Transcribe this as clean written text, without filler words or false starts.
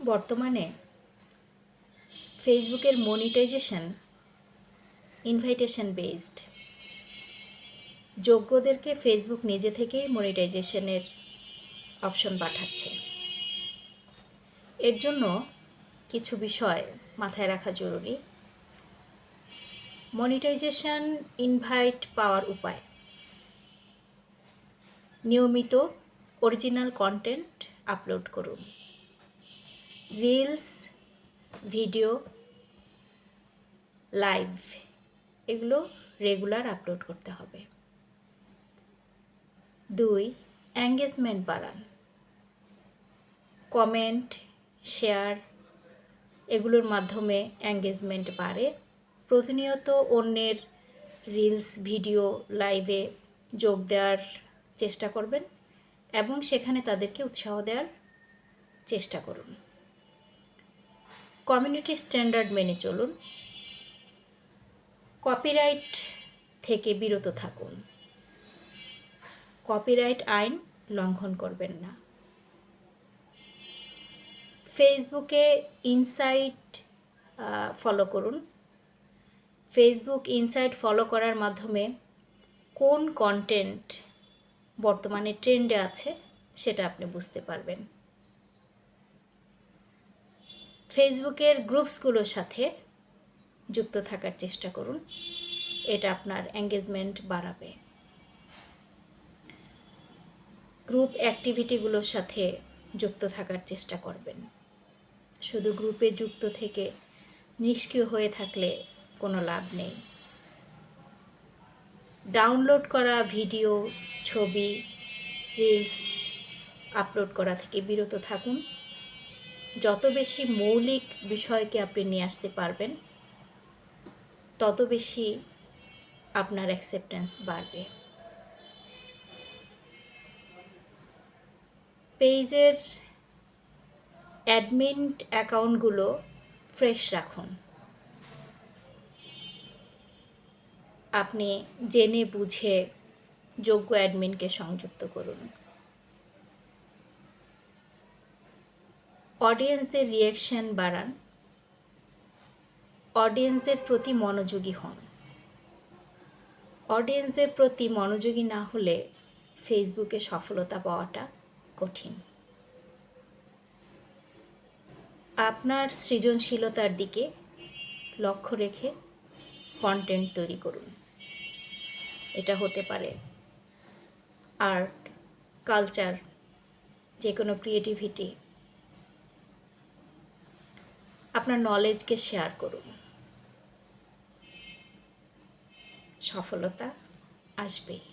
বর্তমানে ফেসবুকের monetization invitation based. যোগ্যদেরকে Facebook নিজে থেকেই মনিটাইজেশনের অপশন পাঠাচ্ছে। এর জন্য কিছু বিষয় মাথায় রাখা জরুরি। মনিটাইজেশন ইনভাইট পাওয়ার উপায়: নিয়মিত অরিজিনাল কন্টেন্ট আপলোড করুন। রিলস, ভিডিও, লাইভ এগুলো রেগুলার আপলোড করতে হবে। 2, এঙ্গেজমেন্ট বাড়ান। কমেন্ট, শেয়ার এগুলোর মাধ্যমে এঙ্গেজমেন্ট বাড়ে। প্রতিনিয়ত অন্যের রিলস, ভিডিও, লাইভে যোগ দেওয়ার চেষ্টা করবেন এবং সেখানে তাদেরকে উৎসাহ দেওয়ার চেষ্টা করুন। কমিউনিটি স্ট্যান্ডার্ড মেনে চলুন। কপিরাইট থেকে বিরত থাকুন। কপিরাইট আইন লঙ্ঘন করবেন না। ফেসবুকে ইনসাইট ফলো করুন। ফেসবুক ইনসাইট ফলো করার মাধ্যমে কোন কন্টেন্ট বর্তমানে ট্রেন্ডে আছে সেটা আপনি বুঝতে পারবেন। ফেসবুকের গ্রুপসগুলোর সাথে যুক্ত থাকার চেষ্টা করুন, এটা আপনার এঙ্গেজমেন্ট বাড়াবে। গ্রুপ অ্যাক্টিভিটিগুলোর সাথে যুক্ত থাকার চেষ্টা করবেন। শুধু গ্রুপে যুক্ত থেকে নিষ্ক্রিয় হয়ে থাকলে কোনো লাভ নেই। ডাউনলোড করা ভিডিও, ছবি, রিলস আপলোড করা থেকে বিরত থাকুন। যত বেশি মৌলিক বিষয়কে আপনি নিয়ে আসতে পারবেন তত বেশি আপনার অ্যাকসেপ্টেন্স বাড়বে। পেজের অ্যাডমিন অ্যাকাউন্টগুলো ফ্রেশ রাখুন। আপনি জেনে বুঝে যোগ্য অ্যাডমিনকে সংযুক্ত করুন। অডিয়েন্সদের রিয়াকশন বাড়ান। অডিয়েন্সদের প্রতি মনোযোগী হন। অডিয়েন্সদের প্রতি মনোযোগী না হলে ফেসবুকে সফলতা পাওয়াটা কঠিন। আপনার সৃজনশীলতার দিকে লক্ষ্য রেখে কন্টেন্ট তৈরি করুন। এটা হতে পারে আর্ট, কালচার, যে কোনো ক্রিয়েটিভিটি। আপনার নলেজকে শেয়ার করুন। সফলতা আসবেই।